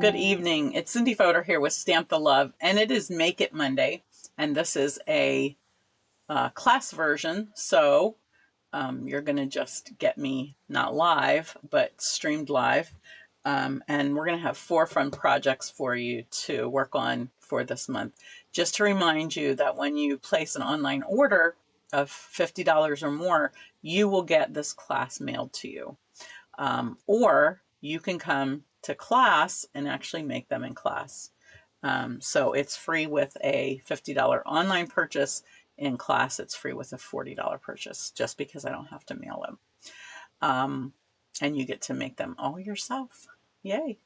Good evening. It's Cindy Fodor here with Stamp the Love, and it is Make It Monday, and this is a class version, so you're going to just get me not live, but streamed live, and we're going to have 4 fun projects for you to work on for this month. Just to remind you that when you place an online order of $50 or more, you will get this class mailed to you, or you can come to class and actually make them in class. So it's free with a $50 online purchase. In class, it's free with a $40 purchase, just because I don't have to mail them. And you get to make them all yourself. Yay.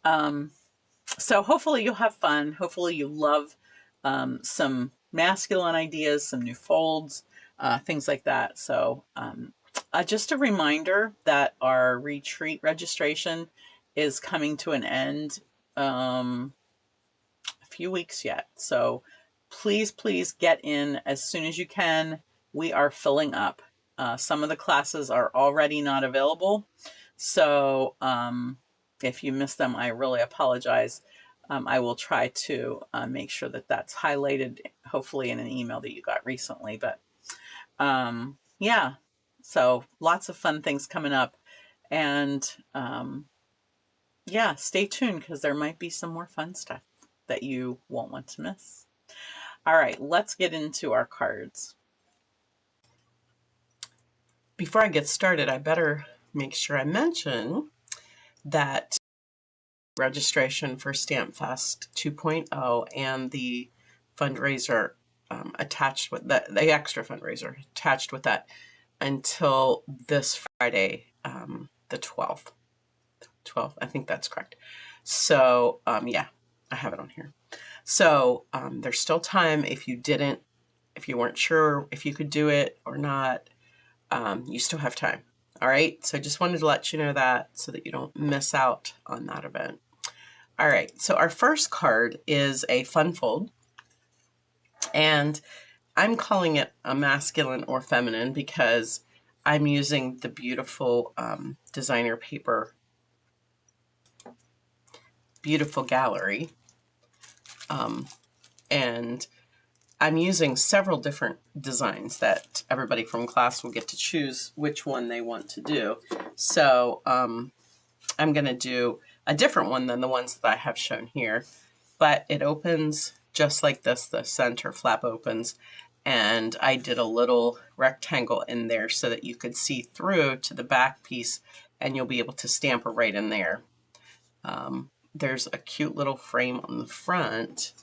So hopefully you'll have fun. Hopefully you love some masculine ideas, some new folds, things like that. So just a reminder that our retreat registration is coming to an end a few weeks yet. So please get in as soon as you can. We are filling up. Some of the classes are already not available. So if you miss them, I really apologize. I will try to make sure that that's highlighted, hopefully in an email that you got recently. But yeah, so lots of fun things coming up. And yeah, stay tuned, because there might be some more fun stuff that you won't want to miss. All right, let's get into our cards. Before I get started, I better make sure I mention that registration for Stamp Fest 2.0 and the fundraiser attached with that, the extra fundraiser attached with that, until this Friday, the 12th. 12th, I think that's correct. So yeah, I have it on here. So there's still time. If you weren't sure if you could do it or not, you still have time. All right, so just wanted to let you know that, so that you don't miss out on that event. All right, so our first card is a fun fold, and I'm calling it a masculine or feminine because I'm using the beautiful designer paper, Beautiful Gallery, and I'm using several different designs that everybody from class will get to choose which one they want to do. So I'm going to do a different one than the ones that I have shown here, but it opens just like this. The center flap opens, and I did a little rectangle in there so that you could see through to the back piece, and you'll be able to stamp it right in there. There's a cute little frame on the front,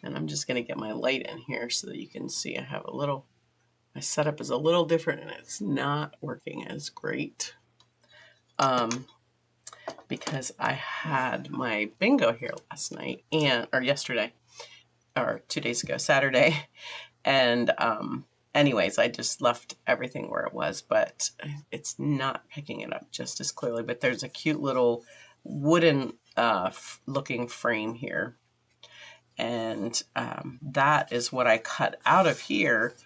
and I'm just going to get my light in here so that you can see I have a little, my setup is a little different, and it's not working as great because I had my bingo here last night, or yesterday, or 2 days ago, Saturday, and anyways, I just left everything where it was, but it's not picking it up just as clearly. But there's a cute little wooden looking frame here, and that is what I cut out of here,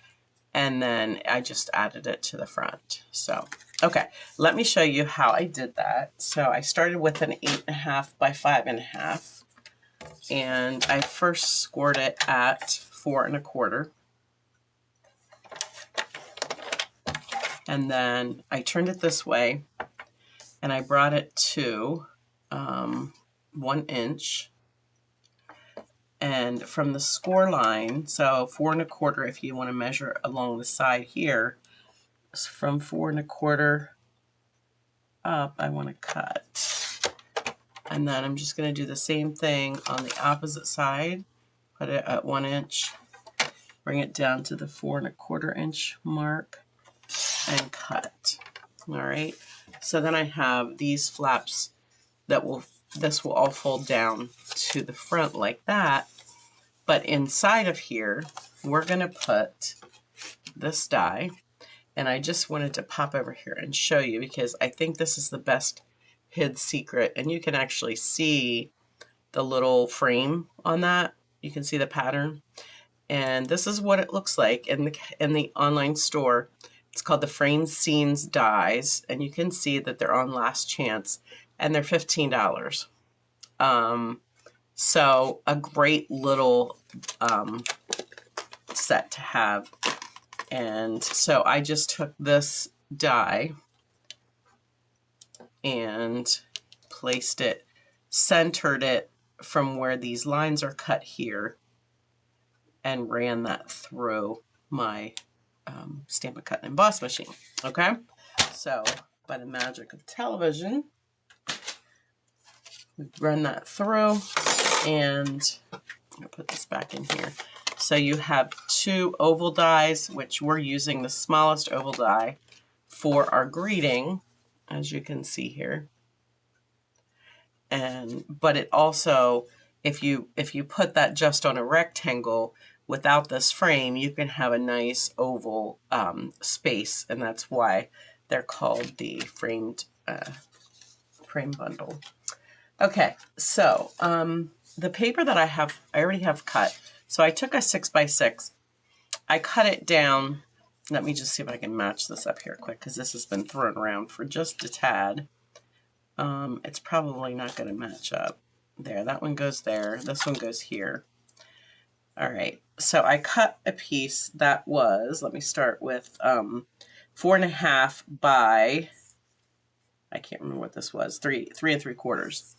and then I just added it to the front. So okay, let me show you how I did that. So I started with an 8.5 by 5.5, and I first scored it at 4 1/4, and then I turned it this way, and I brought it to 1 inch, and from the score line, so 4 1/4 if you want to measure along the side here, from 4 1/4 up I want to cut, and then I'm just going to do the same thing on the opposite side, put it at 1 inch, bring it down to the 4 1/4 inch mark, and cut. All right, so then I have these flaps that this will all fold down to the front like that, but inside of here we're going to put this die, and I just wanted to pop over here and show you because I think this is the best hid secret, and you can actually see the little frame on that. You can see the pattern, and this is what it looks like in the online store. It's called the Framed Scenes Dies, and you can see that they're on last chance, and they're $15. So a great little set to have. And so I just took this die and placed it, centered it from where these lines are cut here, and ran that through my Stampin' Cut and Emboss machine. Okay, so by the magic of television, we run that through, and I'll put this back in here. So you have 2 oval dies, which we're using the smallest oval die for our greeting, as you can see here. But it also, if you put that just on a rectangle without this frame, you can have a nice oval space, and that's why they're called the framed frame bundle. Okay, so the paper that I already have cut. So I took a 6x6. I cut it down. Let me just see if I can match this up here quick, because this has been thrown around for just a tad. It's probably not going to match up. There, that one goes there. This one goes here. All right, so I cut a piece that was, let me start with 4.5 by, I can't remember what this was, 3 3/3.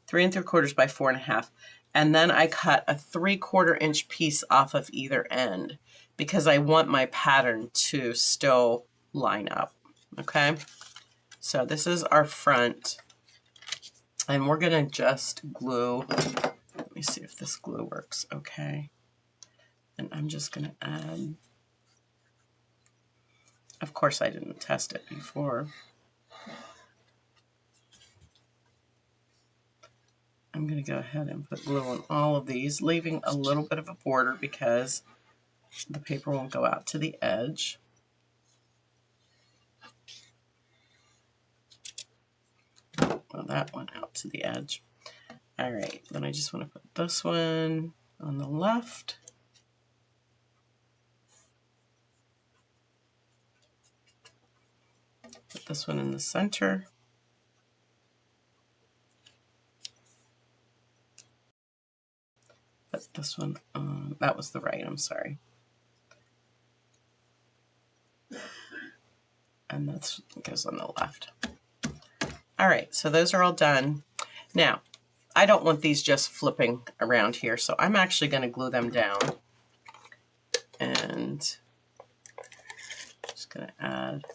3 3/4 by 4.5. And then I cut a 3/4 inch piece off of either end because I want my pattern to still line up. Okay, so this is our front, and we're gonna just glue. Let me see if this glue works. Okay, and I'm just gonna add. Of course, I didn't test it before. I'm going to go ahead and put glue on all of these, leaving a little bit of a border because the paper won't go out to the edge. Well, that went out to the edge. All right, then I just want to put this one on the left. Put this one in the center. Put this one on, that was the right, I'm sorry. And that goes on the left. All right, so those are all done. Now, I don't want these just flipping around here, so I'm actually going to glue them down. And just going to add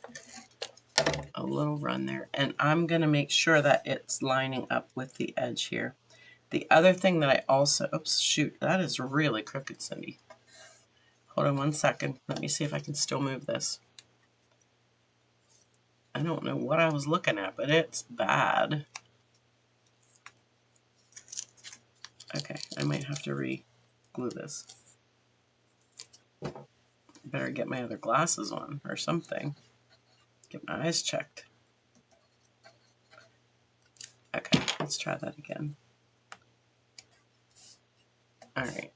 a little run there. And I'm going to make sure that it's lining up with the edge here. The other thing that I also, oops, shoot, that is really crooked, Cindy. Hold on one second. Let me see if I can still move this. I don't know what I was looking at, but it's bad. Okay, I might have to re-glue this. Better get my other glasses on or something. Get my eyes checked. Okay, let's try that again. All right.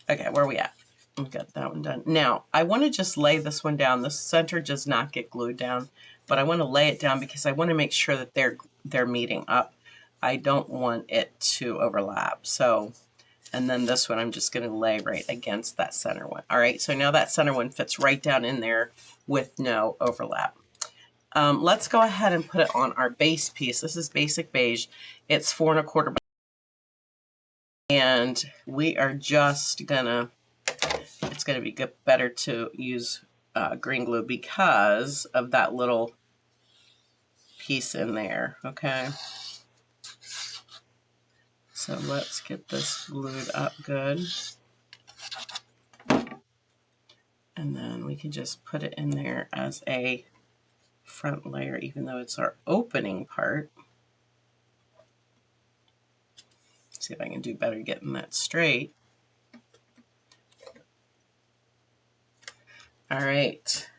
Okay, where are we at? We've got that one done. Now, I want to just lay this one down. The center does not get glued down, but I want to lay it down because I want to make sure that they're meeting up. I don't want it to overlap. So, and then this one I'm just going to lay right against that center one. All right, so now that center one fits right down in there with no overlap. Let's go ahead and put it on our base piece. This is Basic Beige. It's 4 1/4 by, and we are just gonna, it's gonna be better to use green glue because of that little piece in there, okay? So let's get this glued up good. And then we can just put it in there as a front layer, even though it's our opening part. See if I can do better getting that straight. All right.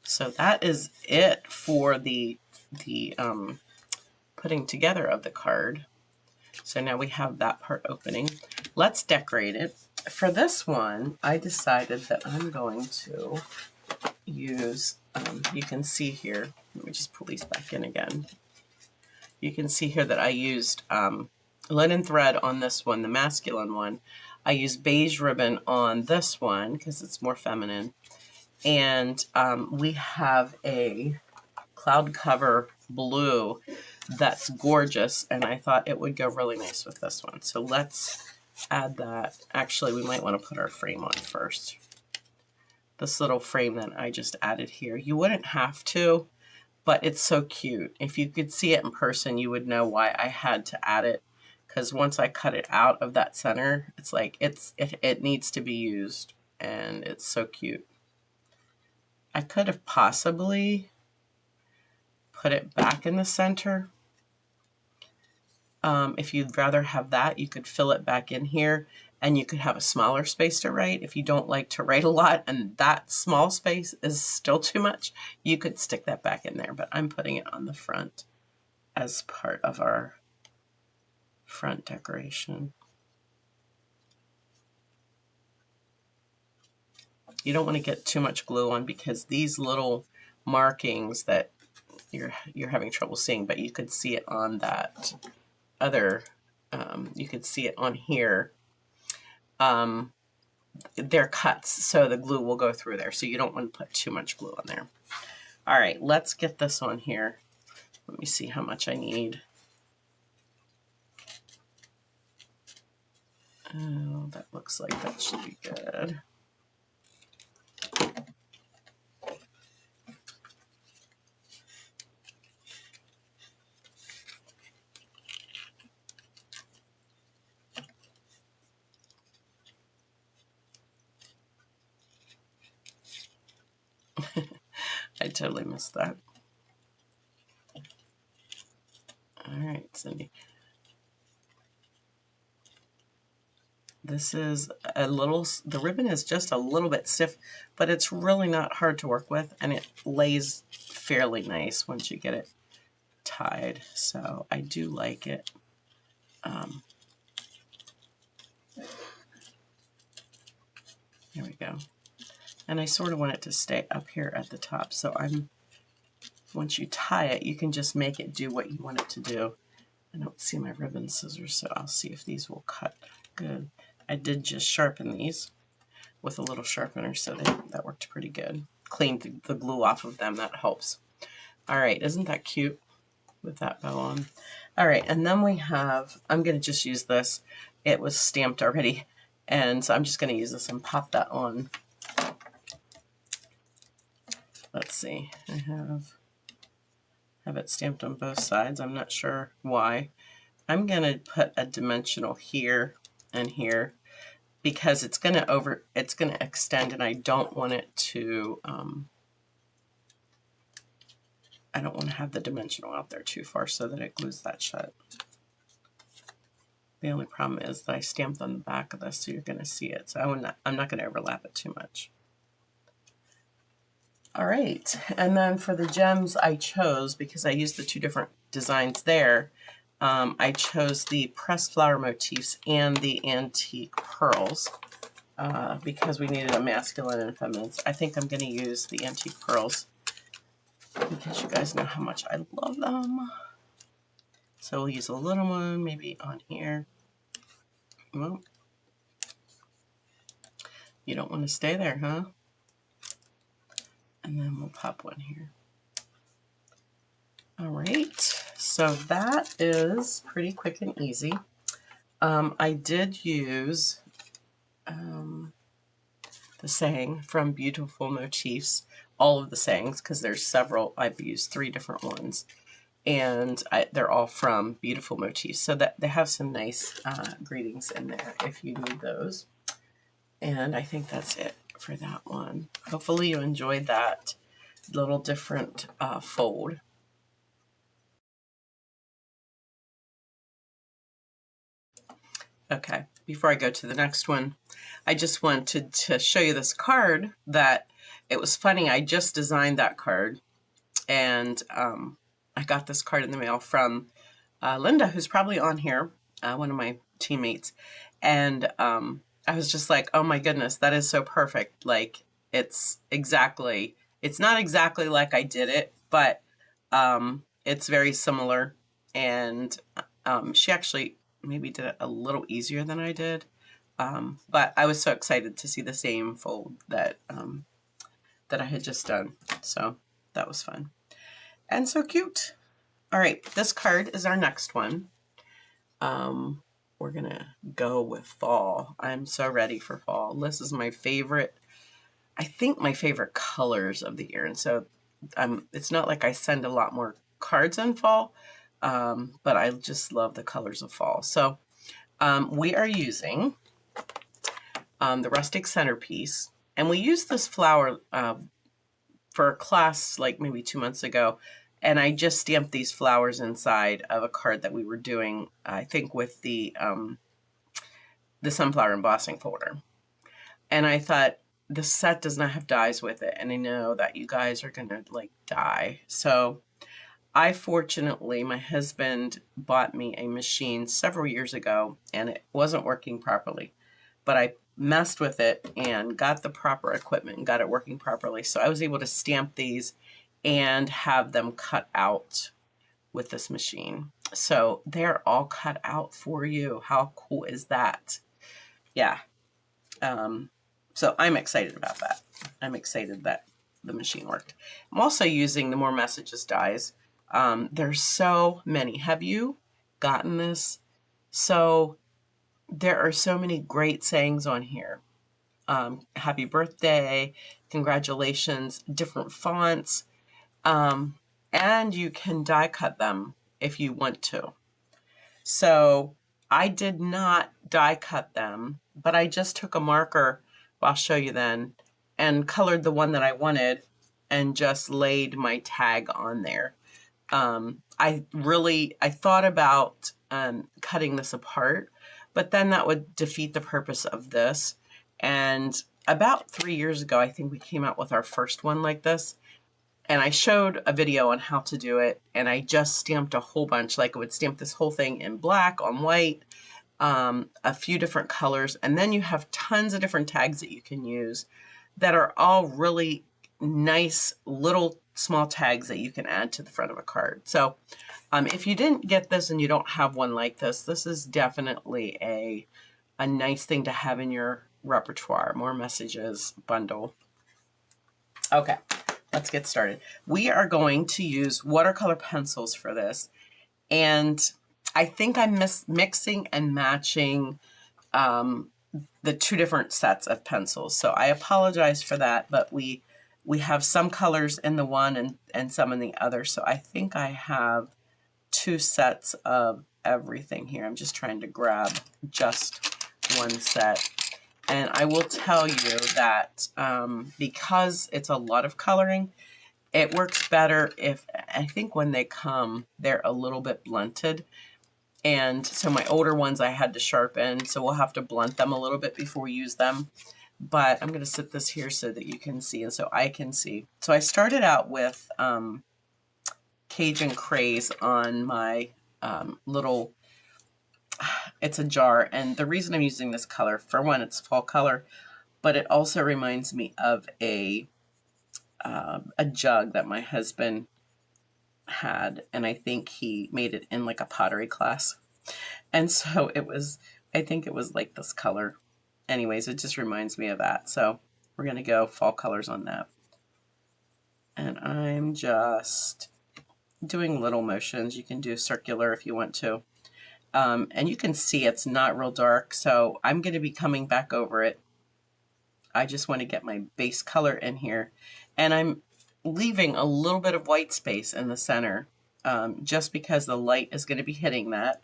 So that is it for the putting together of the card. So now we have that part opening. Let's decorate it. For this one, I decided that I'm going to use, you can see here, let me just pull these back in again. You can see here that I used linen thread on this one, the masculine one. I used beige ribbon on this one because it's more feminine. And we have a cloud cover blue that's gorgeous, and I thought it would go really nice with this one. So let's add that. Actually, we might want to put our frame on first. This little frame that I just added here. You wouldn't have to, but it's so cute. If you could see it in person, you would know why I had to add it. Because once I cut it out of that center, it's like it needs to be used, and it's so cute. I could have possibly put it back in the center. If you'd rather have that, you could fill it back in here, and you could have a smaller space to write. If you don't like to write a lot and that small space is still too much, you could stick that back in there. But I'm putting it on the front as part of our front decoration. You don't want to get too much glue on because these little markings that you're having trouble seeing, but you could see it on that other, you could see it on here. They're cuts, so the glue will go through there, so you don't want to put too much glue on there. All right, let's get this on here. Let me see how much I need. Oh, that looks like that should be good. I totally missed that. All right, Cindy. This is a little, the ribbon is just a little bit stiff, but it's really not hard to work with, and it lays fairly nice once you get it tied. So I do like it. There we go. And I sort of want it to stay up here at the top. So once you tie it, you can just make it do what you want it to do. I don't see my ribbon scissors, so I'll see if these will cut good. I did just sharpen these with a little sharpener, so that worked pretty good. Cleaned the glue off of them, that helps. All right, isn't that cute with that bow on? All right, and then we have, I'm gonna just use this. It was stamped already, and so I'm just gonna use this and pop that on. Let's see, I have it stamped on both sides. I'm not sure why. I'm gonna put a dimensional here and here because it's gonna extend, and I don't want it to, I don't want to have the dimensional out there too far so that it glues that shut. The only problem is that I stamped on the back of this, so you're gonna see it. So I'm not gonna overlap it too much. All right, and then for the gems I chose, because I used the two different designs there, I chose the pressed flower motifs and the antique pearls because we needed a masculine and feminine. I think I'm going to use the antique pearls because you guys know how much I love them. So we'll use a little one maybe on here. Well, you don't want to stay there, huh? And then we'll pop one here. All right, so that is pretty quick and easy. I did use the saying from Beautiful Motifs, all of the sayings, because there's several. I've used 3 different ones, and they're all from Beautiful Motifs, so that they have some nice greetings in there if you need those. And I think that's it for that one. Hopefully you enjoyed that little different fold. Okay, before I go to the next one, I just wanted to show you this card that, it was funny, I just designed that card, and I got this card in the mail from Linda, who's probably on here, one of my teammates, and I was just like, oh my goodness, that is so perfect. Like, it's not exactly like I did it, but it's very similar. and she actually maybe did it a little easier than I did. But I was so excited to see the same fold that that I had just done. So that was fun and so cute. All right, this card is our next one. We're gonna go with fall. I'm so ready for fall. This is my favorite, I think my favorite colors of the year. And so it's not like I send a lot more cards in fall, but I just love the colors of fall. So we are using the rustic centerpiece, and we used this flower for a class like maybe 2 months ago, and I just stamped these flowers inside of a card that we were doing, I think with the sunflower embossing folder. And I thought, the set does not have dies with it, and I know that you guys are gonna like die. So I fortunately, my husband bought me a machine several years ago, and it wasn't working properly, but I messed with it and got the proper equipment and got it working properly. So I was able to stamp these and have them cut out with this machine. So they're all cut out for you. How cool is that? Yeah. So I'm excited about that. I'm excited that the machine worked. I'm also using the More Messages dies. There's so many. Have you gotten this? So there are so many great sayings on here. Happy birthday, congratulations, different fonts, and you can die cut them if you want to. So I did not die cut them, but I just took a marker, I'll show you then, and colored the one that I wanted and just laid my tag on there. I thought about cutting this apart, but then that would defeat the purpose of this. And about 3 years ago, I think we came out with our first one like this. And I showed a video on how to do it, and I just stamped a whole bunch. Like I would stamp this whole thing in black, on white, a few different colors, and then you have tons of different tags that you can use that are all really nice little small tags that you can add to the front of a card. So if you didn't get this and you don't have one like this, this is definitely a nice thing to have in your repertoire. More Messages bundle. Okay, let's get started. We are going to use watercolor pencils for this, and I think I'm mixing and matching the two different sets of pencils. So I apologize for that, but we have some colors in the one and some in the other. So I think I have 2 sets of everything here. I'm just trying to grab just one set. And I will tell you that because it's a lot of coloring, it works better if, I think when they come, they're a little bit blunted. And so my older ones I had to sharpen, so we'll have to blunt them a little bit before we use them. But I'm going to sit this here so that you can see and so I can see. So I started out with Cajun Craze on my little, it's a jar. And the reason I'm using this color, for one, it's fall color, but it also reminds me of a jug that my husband had, and I think he made it in like a pottery class. And so it was, I think it was like this color. Anyways, it just reminds me of that. So we're going to go fall colors on that. And I'm just doing little motions. You can do circular if you want to. And you can see it's not real dark, so I'm going to be coming back over it. I just want to get my base color in here. And I'm leaving a little bit of white space in the center, just because the light is going to be hitting that.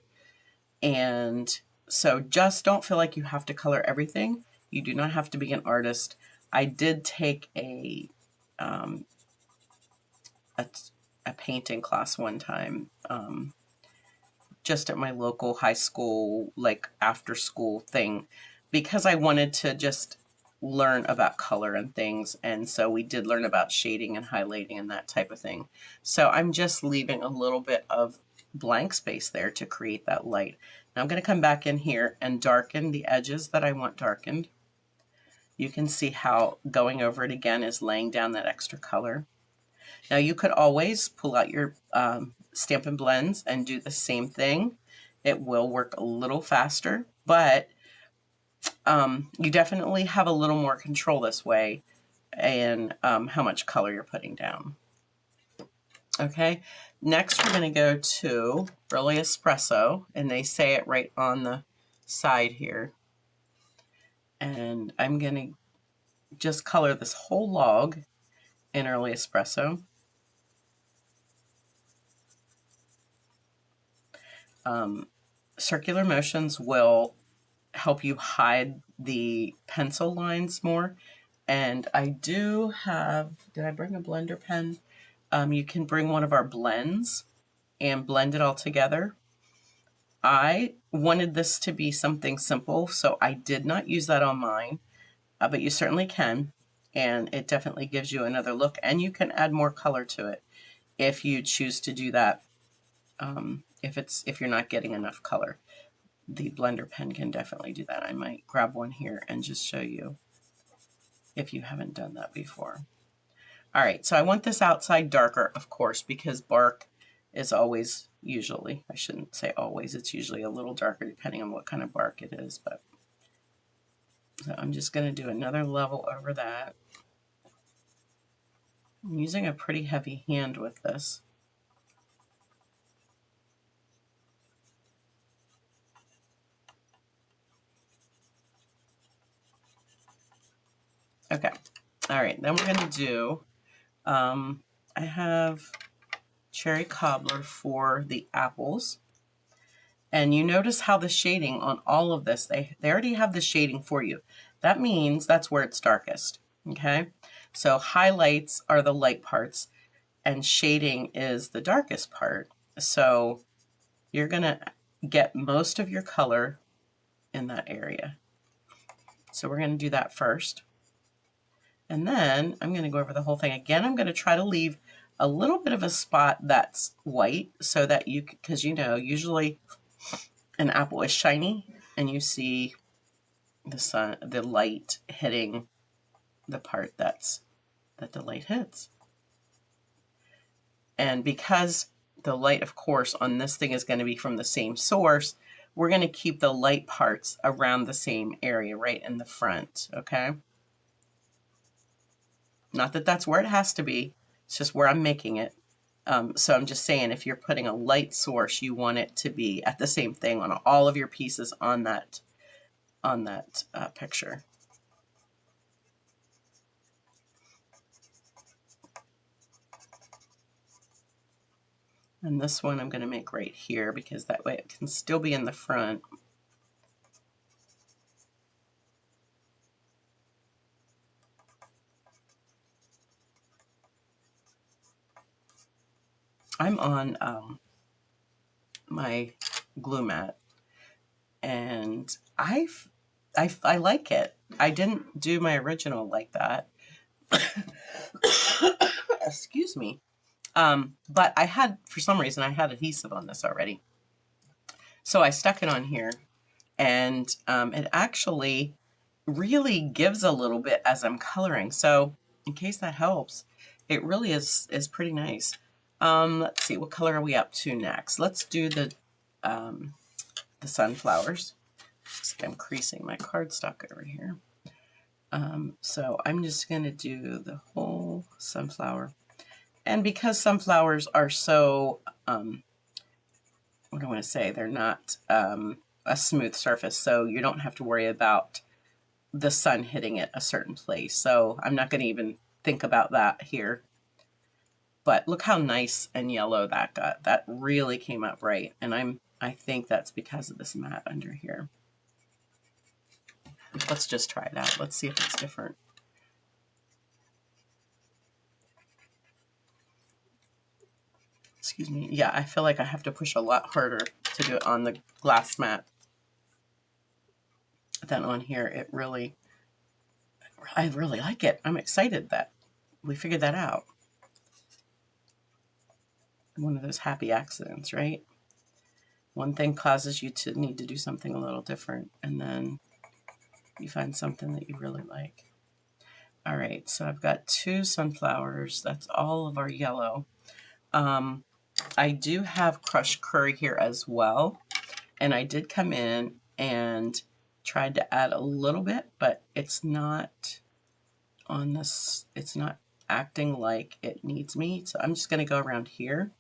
And so just don't feel like you have to color everything. You do not have to be an artist. I did take a painting class one time, just at my local high school, like after school thing, because I wanted to just learn about color and things. And so we did learn about shading and highlighting and that type of thing. So I'm just leaving a little bit of blank space there to create that light. Now I'm going to come back in here and darken the edges that I want darkened. You can see how going over it again is laying down that extra color. Now you could always pull out your Stampin' Blends and do the same thing. It will work a little faster, but you definitely have a little more control this way and how much color you're putting down. Okay, next we're going to go to Early Espresso, and they say it right on the side here. And I'm going to just color this whole log in Early Espresso. Circular motions will help you hide the pencil lines more. And I do have, did I bring a blender pen? You can bring one of our blends and blend it all together. I wanted this to be something simple, so I did not use that on mine, but you certainly can, and it definitely gives you another look, and you can add more color to it if you choose to do that. If you're not getting enough color, the blender pen can definitely do that. I might grab one here and just show you if you haven't done that before. All right, so I want this outside darker, of course, because bark is always, usually, I shouldn't say always, it's usually a little darker depending on what kind of bark it is, but so I'm just going to do another level over that. I'm using a pretty heavy hand with this. Okay, all right, then we're going to do, I have cherry cobbler for the apples. And you notice how the shading on all of this, they already have the shading for you. That means that's where it's darkest, okay? So highlights are the light parts and shading is the darkest part. So you're gonna get most of your color in that area. So we're gonna do that first. And then I'm gonna go over the whole thing. Again, I'm gonna try to leave a little bit of a spot that's white so that you, because you know, usually an apple is shiny and you see the sun, the light hitting the part that the light hits. And because the light, of course, on this thing is going to be from the same source, we're going to keep the light parts around the same area, right in the front, okay? Not that that's where it has to be, it's just where I'm making it. So I'm just saying, if you're putting a light source, you want it to be at the same thing on all of your pieces on that picture. And this one I'm going to make right here because that way it can still be in the front. I'm on my glue mat, and I like it. I didn't do my original like that. Excuse me. But I had, for some reason, I had adhesive on this already. So I stuck it on here, and it actually really gives a little bit as I'm coloring. So in case that helps, it really is pretty nice. Let's see, what color are we up to next? Let's do the sunflowers. I'm creasing my cardstock over here. So I'm just going to do the whole sunflower. And because sunflowers are so, what do I want to say? They're not a smooth surface, so you don't have to worry about the sun hitting it a certain place. So I'm not going to even think about that here. But look how nice and yellow that got. That really came up right. And I think that's because of this mat under here. Let's just try it out. Let's see if it's different. Excuse me. Yeah, I feel like I have to push a lot harder to do it on the glass mat than on here. I really like it. I'm excited that we figured that out. One of those happy accidents, right? One thing causes you to need to do something a little different, and then you find something that you really like. All right, so I've got 2 sunflowers. That's all of our yellow. I do have crushed curry here as well. And I did come in and tried to add a little bit, but it's not on this, it's not acting like it needs me. So I'm just going to go around here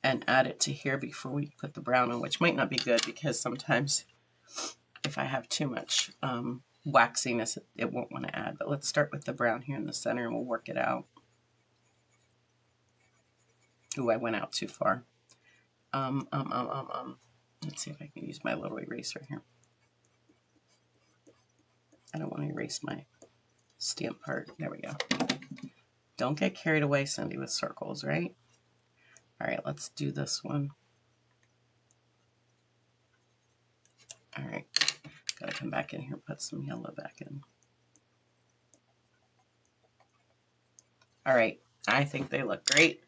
and add it to here before we put the brown on, which might not be good because sometimes if I have too much waxiness, it won't want to add. But let's start with the brown here in the center and we'll work it out. Ooh, I went out too far. Let's see if I can use my little eraser here. I don't want to erase my stamp part. There we go. Don't get carried away, Cindy, with circles, right? All right, let's do this one. All right, gotta come back in here and put some yellow back in. All right, I think they look great.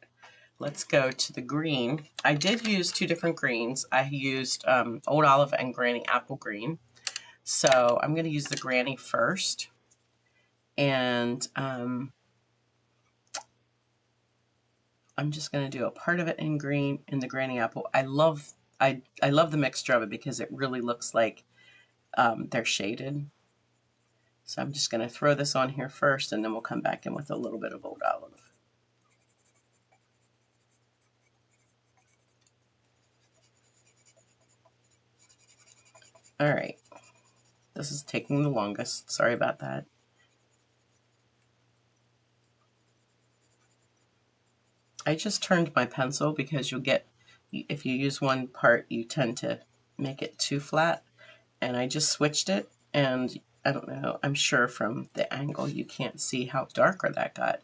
Let's go to the green. I did use two different greens. I used Old Olive and Granny Apple Green. So I'm going to use the Granny first. And I'm just going to do a part of it in green in the Granny Apple. I love the mixture of it because it really looks like they're shaded. So I'm just going to throw this on here first, and then we'll come back in with a little bit of Old Olive. All right, this is taking the longest. Sorry about that. I just turned my pencil because you'll get, if you use one part, you tend to make it too flat. And I just switched it, and I don't know, I'm sure from the angle you can't see how darker that got.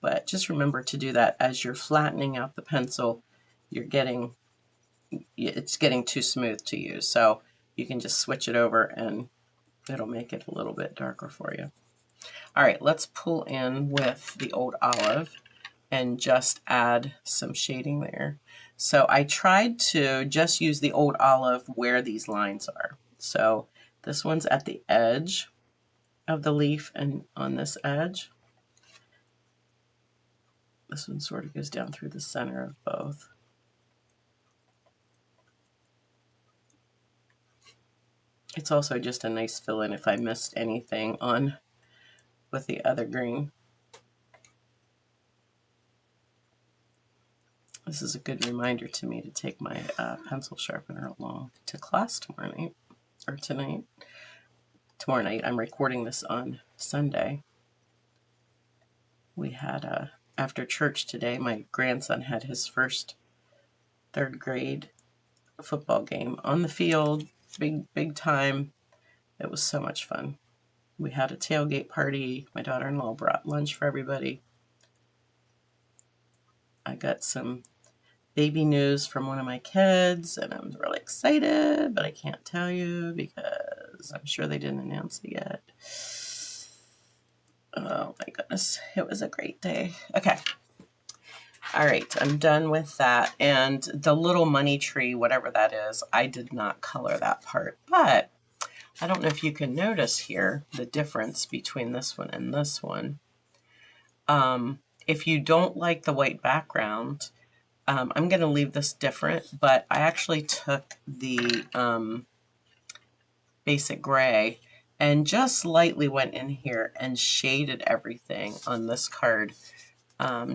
But just remember to do that as you're flattening out the pencil. It's getting too smooth to use. So you can just switch it over and it'll make it a little bit darker for you. All right, let's pull in with the Old Olive and just add some shading there. So I tried to just use the Old Olive where these lines are. So this one's at the edge of the leaf and on this edge. This one sort of goes down through the center of both. It's also just a nice fill-in if I missed anything on with the other green. This is a good reminder to me to take my pencil sharpener along to class tomorrow night, or tonight. Tomorrow night. I'm recording this on Sunday. We had, after church today, my grandson had his first third grade football game on the field. Big time. It was so much fun. We had a tailgate party. My daughter-in-law brought lunch for everybody. I got some baby news from one of my kids, and I'm really excited, but I can't tell you because I'm sure they didn't announce it yet. Oh my goodness, it was a great day. Okay. All right, I'm done with that. And the little money tree, whatever that is, I did not color that part, but I don't know if you can notice here the difference between this one and this one. If you don't like the white background, I'm going to leave this different, but I actually took the basic gray and just lightly went in here and shaded everything on this card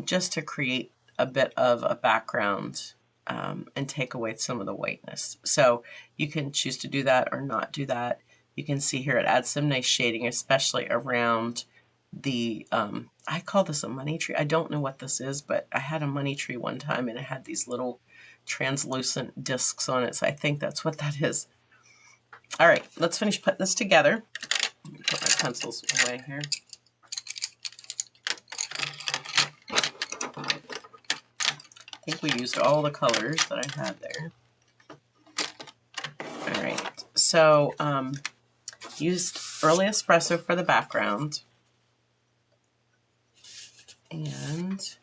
just to create a bit of a background and take away some of the whiteness. So you can choose to do that or not do that. You can see here it adds some nice shading, especially around the, I call this a money tree. I don't know what this is, but I had a money tree one time and it had these little translucent discs on it. So I think that's what that is. All right, let's finish putting this together. Let me put my pencils away here. I think we used all the colors that I had there. All right, so used Early Espresso for the background. And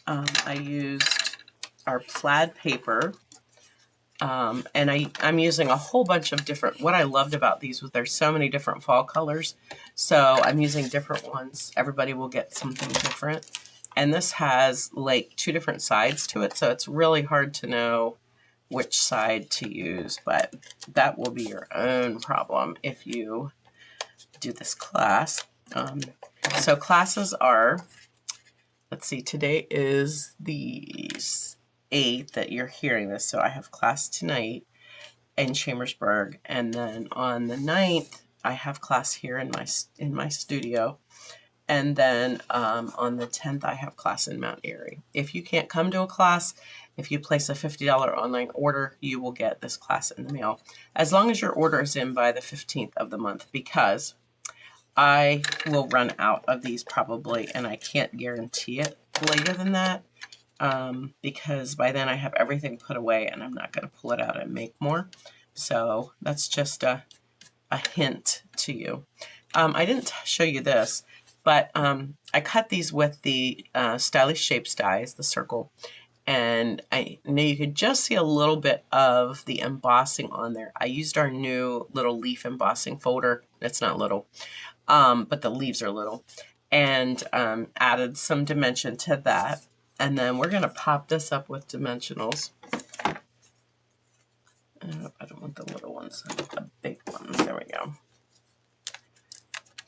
I used our plaid paper. And I'm using a whole bunch of different, what I loved about these was there's so many different fall colors. So I'm using different ones. Everybody will get something different. And this has like 2 different sides to it, so it's really hard to know which side to use, but that will be your own problem if you do this class. So classes are, let's see, today is the 8th that you're hearing this, so I have class tonight in Chambersburg, and then on the 9th I have class here in my studio, and then on the 10th I have class in Mount Airy. If you can't come to a class, if you place a $50 online order, you will get this class in the mail, as long as your order is in by the 15th of the month, because I will run out of these probably, and I can't guarantee it later than that, because by then I have everything put away and I'm not going to pull it out and make more. So that's just a hint to you. I didn't show you this, but I cut these with the Stylish Shapes dies, the circle, and I know you could just see a little bit of the embossing on there. I used our new little leaf embossing folder. It's not little, but the leaves are little, and added some dimension to that. And then we're going to pop this up with dimensionals. I don't want the little ones, I want the big ones. There we go.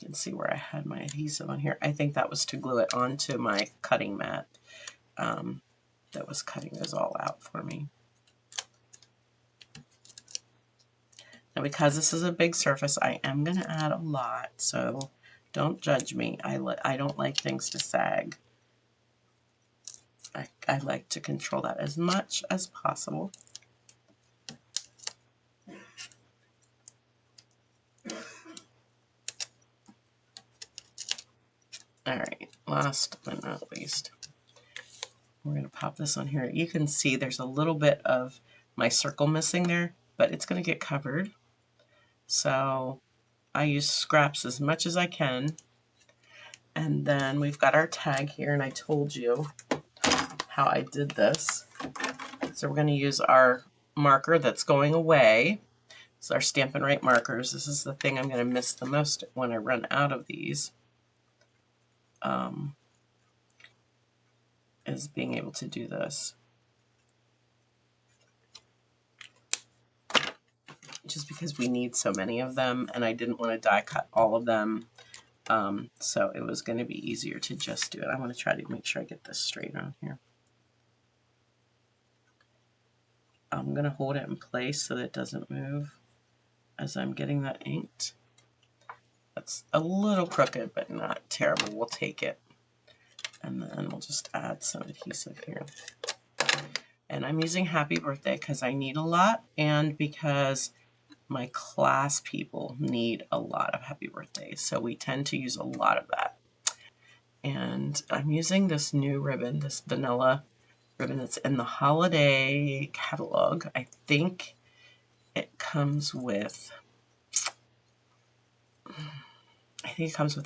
You can see where I had my adhesive on here. I think that was to glue it onto my cutting mat that was cutting those all out for me. Now, because this is a big surface, I am going to add a lot, so don't judge me. I don't like things to sag. I like to control that as much as possible. All right, last but not least, we're going to pop this on here. You can see there's a little bit of my circle missing there, but it's going to get covered. So I use scraps as much as I can. And then we've got our tag here, and I told you how I did this. So we're going to use our marker that's going away. It's our Stampin' Write markers. This is the thing I'm going to miss the most when I run out of these. Is being able to do this. Just because we need so many of them, and I didn't want to die cut all of them, so it was going to be easier to just do it. I want to try to make sure I get this straight on here. I'm going to hold it in place so that it doesn't move as I'm getting that inked. That's a little crooked, but not terrible. We'll take it. And then we'll just add some adhesive here. And I'm using Happy Birthday because I need a lot, and because my class people need a lot of Happy Birthdays. So we tend to use a lot of that. And I'm using this new ribbon, this vanilla ribbon that's in the holiday catalog. I think it comes with,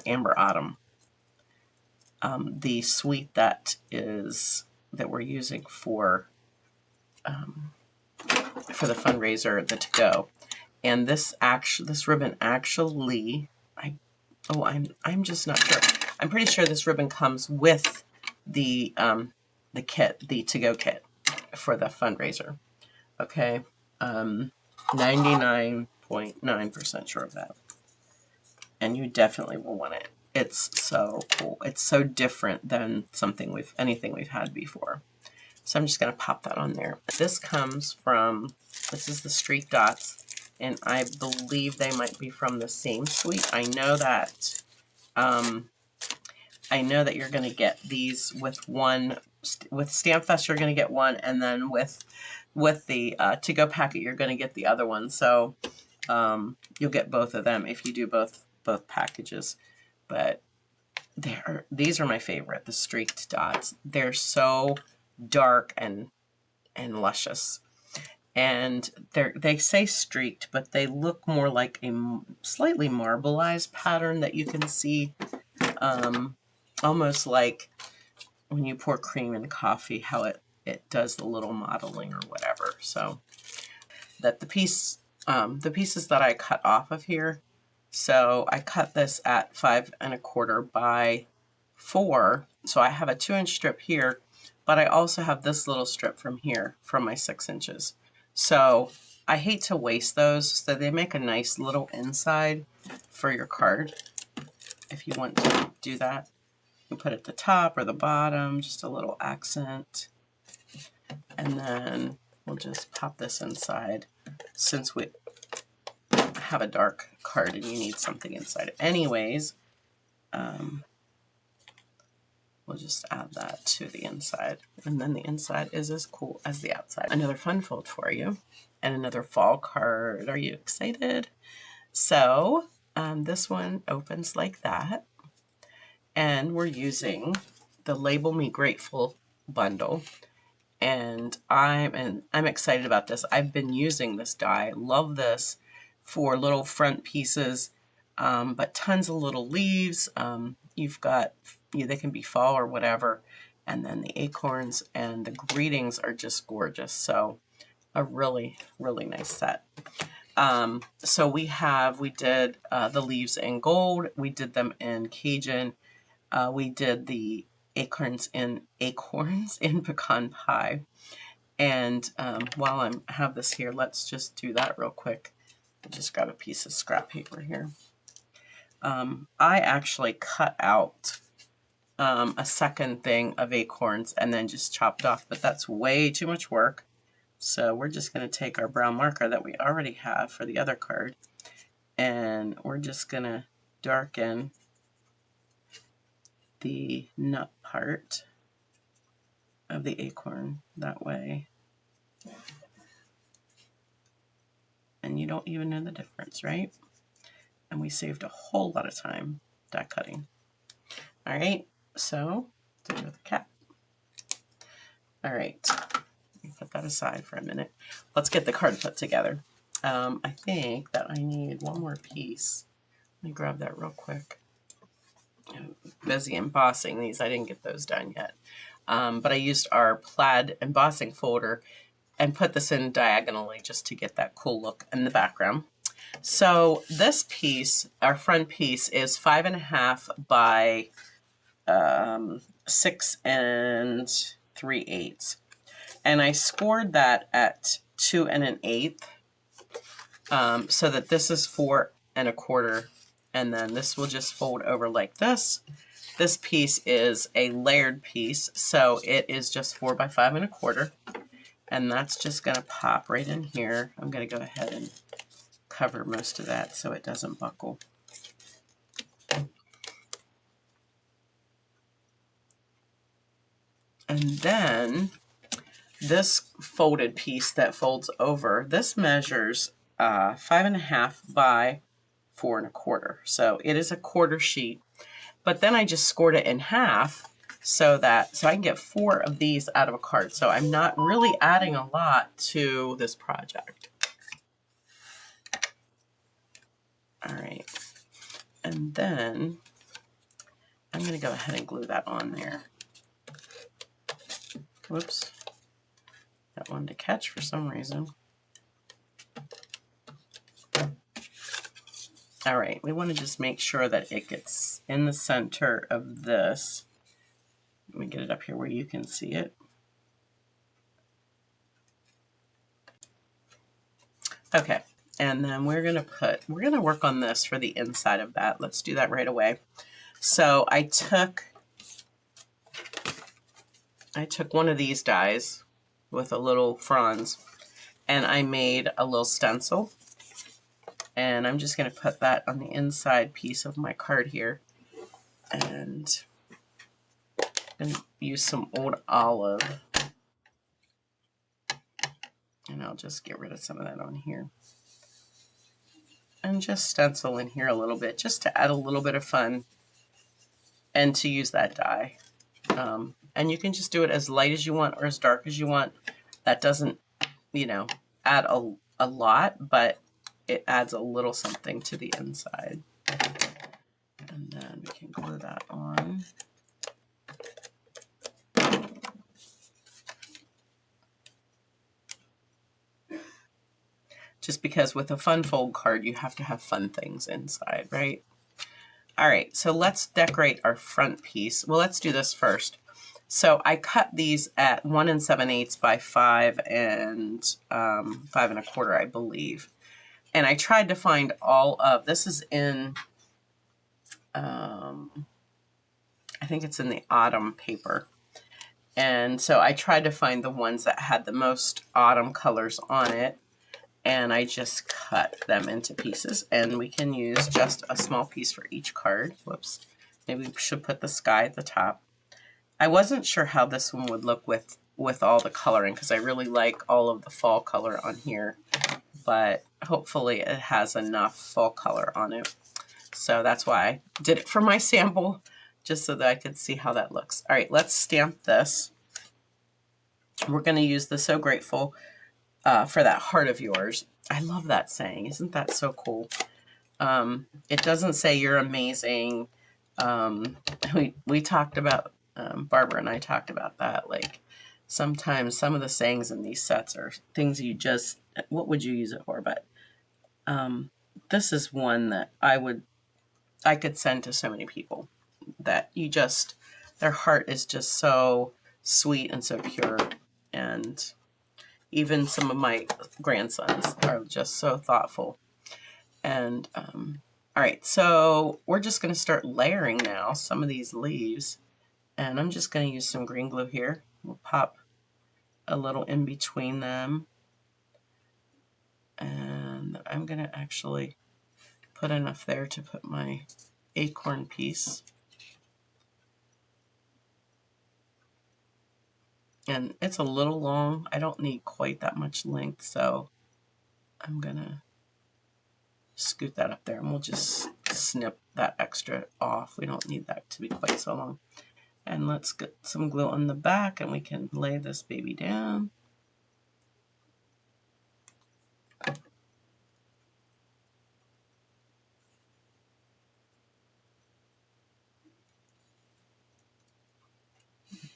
Amber Autumn. The suite that we're using for the fundraiser, the to-go, and this ribbon actually, I'm just not sure. I'm pretty sure this ribbon comes with the kit, the to-go kit for the fundraiser. Okay, 99.9% sure of that, and you definitely will want it. It's so cool. It's so different than anything we've had before. So I'm just going to pop that on there. This is the Street Dots, and I believe they might be from the same suite. I know that you're going to get these with Stamp Fest. You're going to get one, and then with the to-go packet, you're going to get the other one. So you'll get both of them if you do both packages. But these are my favorite, the Streaked Dots. They're so dark and luscious, and they say streaked, but they look more like a slightly marbleized pattern that you can see, almost like when you pour cream in coffee, how it does the little modeling or whatever. So that the pieces that I cut off of here. So I cut this at 5 1/4 by 4, So I have a 2-inch strip here, but I also have this little strip from here from my 6 inches. So I hate to waste those, so they make a nice little inside for your card. If you want to do that, you put it at the top or the bottom, just a little accent. And then we'll just pop this inside since we have a dark card and you need something inside anyways. We'll just add that to the inside, and then the inside is as cool as the outside. Another fun fold for you, and another fall card. Are you excited? So this one opens like that, and we're using the Label Me Grateful bundle, and I'm excited about this. I've been using this die. Love this for little front pieces, but tons of little leaves. You've got, they can be fall or whatever, and then the acorns and the greetings are just gorgeous. So a really, really nice set. So we did the leaves in gold. We did them in Cajun. We did the acorns in pecan pie. And while I have this here, let's just do that real quick. I'll just grab a piece of scrap paper here. I actually cut out a second thing of acorns and then just chopped off, but that's way too much work. So we're just going to take our brown marker that we already have for the other card, and we're just going to darken the nut part of the acorn that way. And you don't even know the difference, right? And we saved a whole lot of time die cutting. All right, so do it with a cap. All right, put that aside for a minute. Let's get the card put together. I think that I need one more piece. Let me grab that real quick. I'm busy embossing these. I didn't get those done yet. But I used our plaid embossing folder and put this in diagonally just to get that cool look in the background. So this piece, our front piece, is 5.5 by 6 3/8. And I scored that at 2 1/8, so that this is 4 1/4, and then this will just fold over like this. This piece is a layered piece, so it is just 4 by 5 1/4, and that's just going to pop right in here. I'm going to go ahead and cover most of that so it doesn't buckle. And then this folded piece that folds over, this measures 5.5 by 4 1/4. So it is a quarter sheet, but then I just scored it in half so I can get 4 of these out of a card. So I'm not really adding a lot to this project. All right, and then I'm going to go ahead and glue that on there. Whoops, got one to catch for some reason. All right, we want to just make sure that it gets in the center of this. Let me get it up here where you can see it. Okay, and then we're gonna work on this for the inside of that. Let's do that right away. So I took one of these dies with a little fronds, and I made a little stencil. And I'm just going to put that on the inside piece of my card here. And I'm going to use some old olive. And I'll just get rid of some of that on here. And just stencil in here a little bit, just to add a little bit of fun and to use that die. And you can just do it as light as you want or as dark as you want. That doesn't, add a lot, but it adds a little something to the inside. And then we can glue that on. Just because with a fun fold card, you have to have fun things inside, right? All right, so let's decorate our front piece. Well, let's do this first. So I cut these at 1 7/8 by 5 and 5 1/4, I believe. And I tried to find all of, this is in, I think it's in the autumn paper. And so I tried to find the ones that had the most autumn colors on it. And I just cut them into pieces, and we can use just a small piece for each card. Whoops, maybe we should put the sky at the top. I wasn't sure how this one would look with all the coloring, because I really like all of the fall color on here, but hopefully it has enough fall color on it. So that's why I did it for my sample, just so that I could see how that looks. All right, let's stamp this. We're going to use the So Grateful for that heart of yours. I love that saying. Isn't that so cool? It doesn't say you're amazing. We talked about, Barbara and I talked about that. Like, sometimes some of the sayings in these sets are things you just, what would you use it for? But this is one that I could send to so many people, that you just, their heart is just so sweet and so pure. And even some of my grandsons are just so thoughtful. And all right, so we're just going to start layering now some of these leaves. And I'm just going to use some green glue here. We'll pop a little in between them. And I'm going to actually put enough there to put my acorn piece. And it's a little long. I don't need quite that much length, so I'm going to scoot that up there, and we'll just snip that extra off. We don't need that to be quite so long. And let's get some glue on the back, and we can lay this baby down.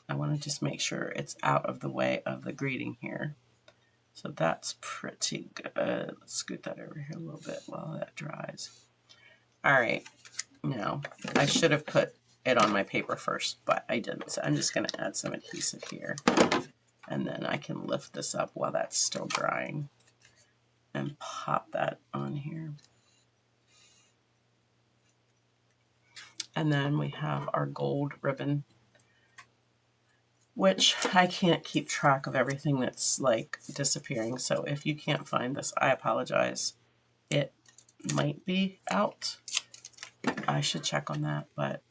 I want to just make sure it's out of the way of the greeting here. So that's pretty good. Let's scoot that over here a little bit while that dries. All right, now I should have put it on my paper first, but I didn't. So I'm just going to add some adhesive here, and then I can lift this up while that's still drying and pop that on here. And then we have our gold ribbon, which I can't keep track of everything that's like disappearing. So if you can't find this, I apologize. It might be out. I should check on that, but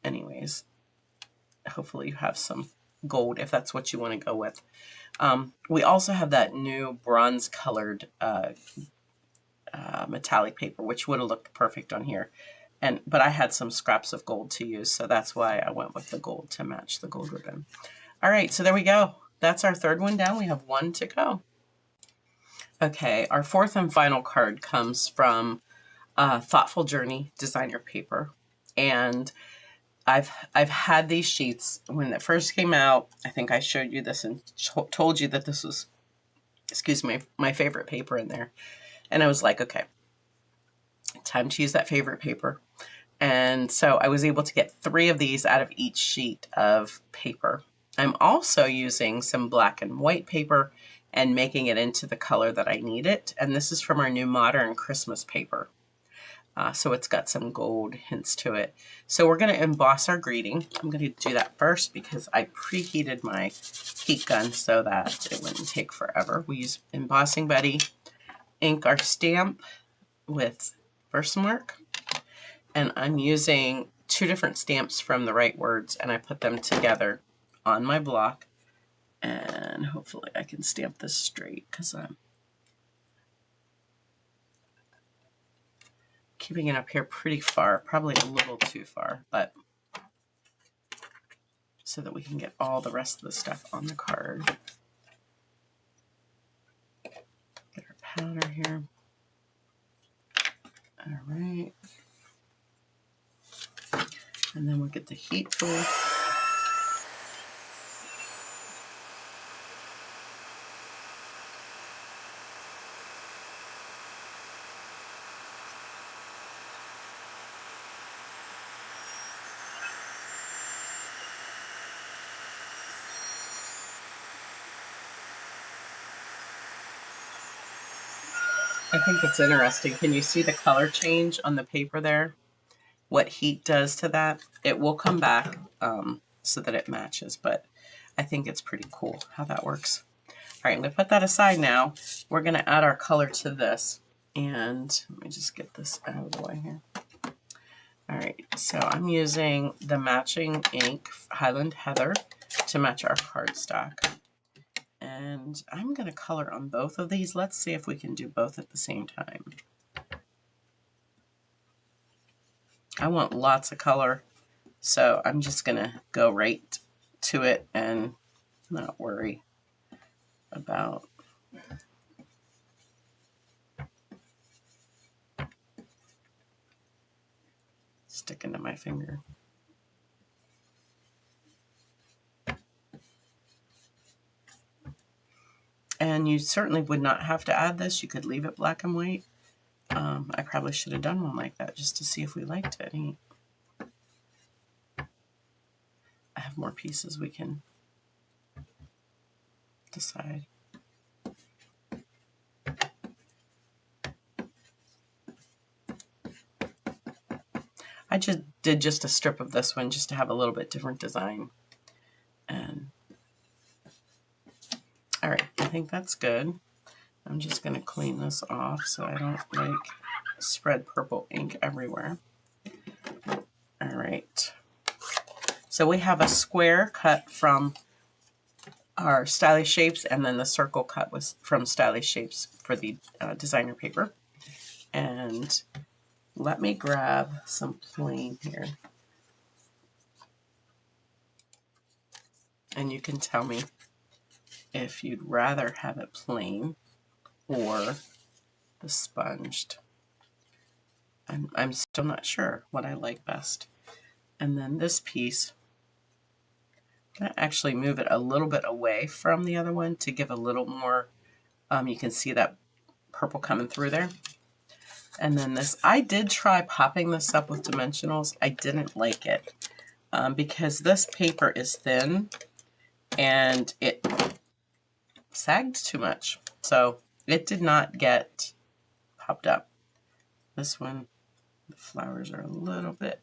anyways, hopefully you have some gold if that's what you want to go with. We also have that new bronze colored metallic paper, which would have looked perfect on here. But I had some scraps of gold to use, so that's why I went with the gold to match the gold ribbon. All right, so there we go. That's our third one down. We have one to go. Okay, our fourth and final card comes from Thoughtful Journey Designer Paper. And I've had these sheets when it first came out. I think I showed you this and told you that this was, excuse me, my favorite paper in there. And I was like, okay, time to use that favorite paper. And so I was able to get 3 of these out of each sheet of paper. I'm also using some black and white paper and making it into the color that I need it. And this is from our new Modern Christmas paper. So it's got some gold hints to it. So we're going to emboss our greeting. I'm going to do that first because I preheated my heat gun so that it wouldn't take forever. We use Embossing Buddy, ink our stamp with Versamark, and I'm using 2 different stamps from the Right Words, and I put them together on my block, and hopefully I can stamp this straight because I'm keeping it up here pretty far, probably a little too far, but so that we can get all the rest of the stuff on the card. Get our powder here. All right. And then we'll get the heat tool. I think it's interesting. Can you see the color change on the paper there? What heat does to that? It will come back so that it matches, but I think it's pretty cool how that works. All right, I'm going to put that aside now. We're going to add our color to this. And let me just get this out of the way here. All right, so I'm using the matching ink, Highland Heather, to match our cardstock. And I'm going to color on both of these. Let's see if we can do both at the same time. I want lots of color, so I'm just going to go right to it and not worry about sticking to my finger. And you certainly would not have to add this. You could leave it black and white. I probably should have done one like that just to see if we liked it. I have more pieces we can decide. I just did just a strip of this one just to have a little bit different design. And all right, I think that's good. I'm just going to clean this off so I don't like spread purple ink everywhere. All right. So we have a square cut from our Stylish Shapes, and then the circle cut was from Stylish Shapes for the designer paper. And let me grab some plain here. And you can tell me if you'd rather have it plain or the sponged. I'm still not sure what I like best. And then this piece, I'm going to actually move it a little bit away from the other one to give a little more, you can see that purple coming through there. And then this, I did try popping this up with dimensionals. I didn't like it because this paper is thin and it sagged too much. So it did not get popped up. This one, the flowers are a little bit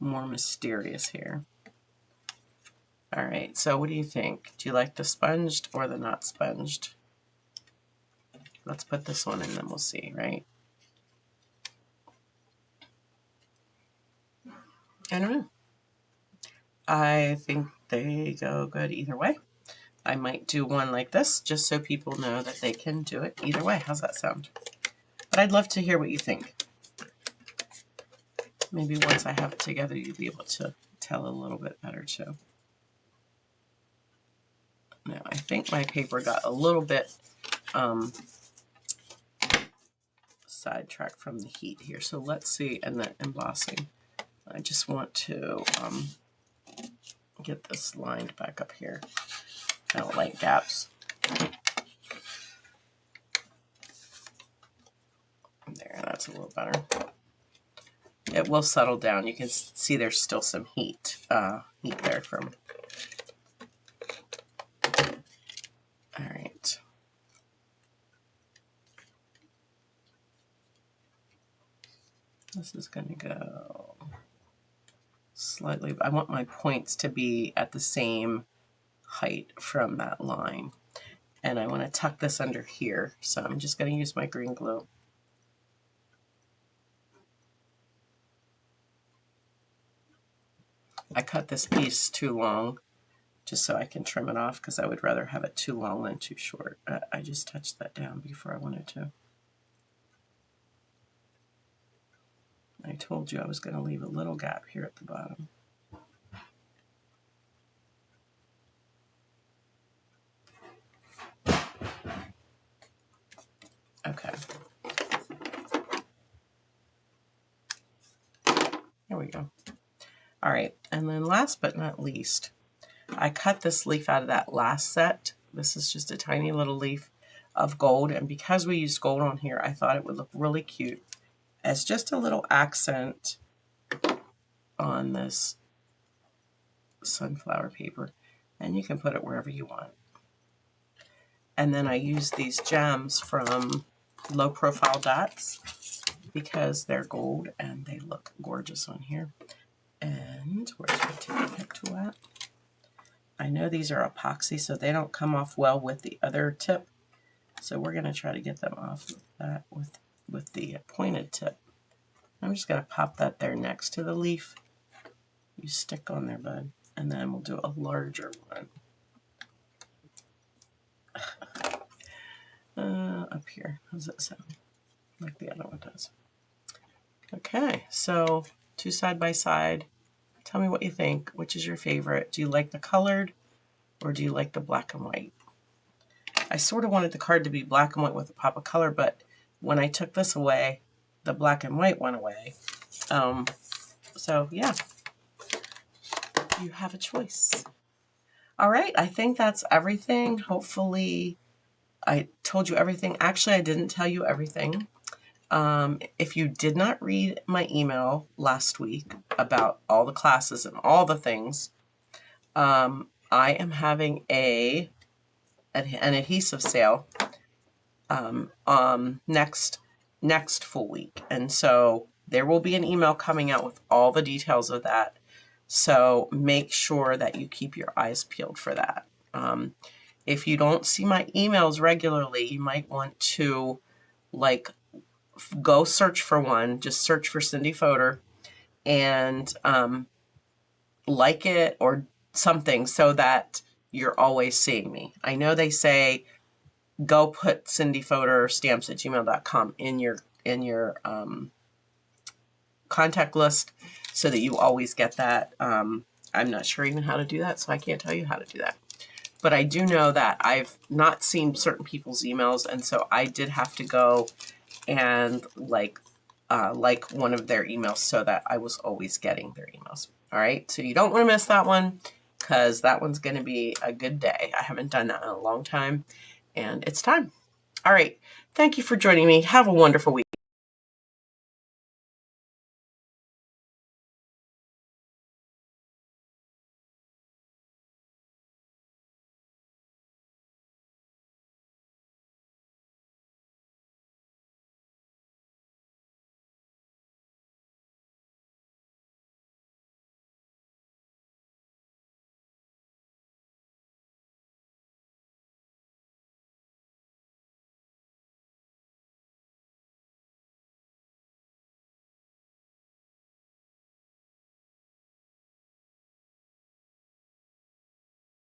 more mysterious here. All right, so what do you think? Do you like the sponged or the not sponged? Let's put this one in, then we'll see, right? I don't know. I think they go good either way. I might do one like this just so people know that they can do it either way. How's that sound? But I'd love to hear what you think. Maybe once I have it together, you'll be able to tell a little bit better too. Now, I think my paper got a little bit sidetracked from the heat here. So let's see, and then embossing. I just want to get this lined back up here. I don't like gaps. There, that's a little better. It will settle down. You can see there's still some heat there from. All right. This is going to go slightly. I want my points to be at the same height from that line. And I want to tuck this under here. So I'm just going to use my green glue. I cut this piece too long just so I can trim it off because I would rather have it too long than too short. I just touched that down before I wanted to. I told you I was going to leave a little gap here at the bottom. Okay. There we go. All right, and then last but not least, I cut this leaf out of that last set. This is just a tiny little leaf of gold, and because we used gold on here, I thought it would look really cute as just a little accent on this sunflower paper, and you can put it wherever you want. And then I used these gems from low profile dots because they're gold and they look gorgeous on here. And where's my tippy pick tool at? I know these are epoxy, so they don't come off well with the other tip. So we're going to try to get them off with that with the pointed tip. I'm just going to pop that there next to the leaf. You stick on there, bud. And then we'll do a larger one. Up here. How does that sound? Like the other one does. Okay, so 2 side by side. Tell me what you think. Which is your favorite? Do you like the colored or do you like the black and white? I sort of wanted the card to be black and white with a pop of color, but when I took this away, the black and white went away. So yeah, you have a choice. All right, I think that's everything. Hopefully I told you everything. Actually, I didn't tell you everything. If you did not read my email last week about all the classes and all the things, I am having an adhesive sale next full week. And so there will be an email coming out with all the details of that. So make sure that you keep your eyes peeled for that. If you don't see my emails regularly, you might want to go search for one. Just search for Cindy Fodor and like it or something so that you're always seeing me. I know they say go put cindyfodorstamps@gmail.com in your contact list so that you always get that. I'm not sure even how to do that, so I can't tell you how to do that. But I do know that I've not seen certain people's emails, and so I did have to go and like one of their emails so that I was always getting their emails. All right, so you don't want to miss that one because that one's going to be a good day. I haven't done that in a long time, and it's time. All right, thank you for joining me. Have a wonderful week.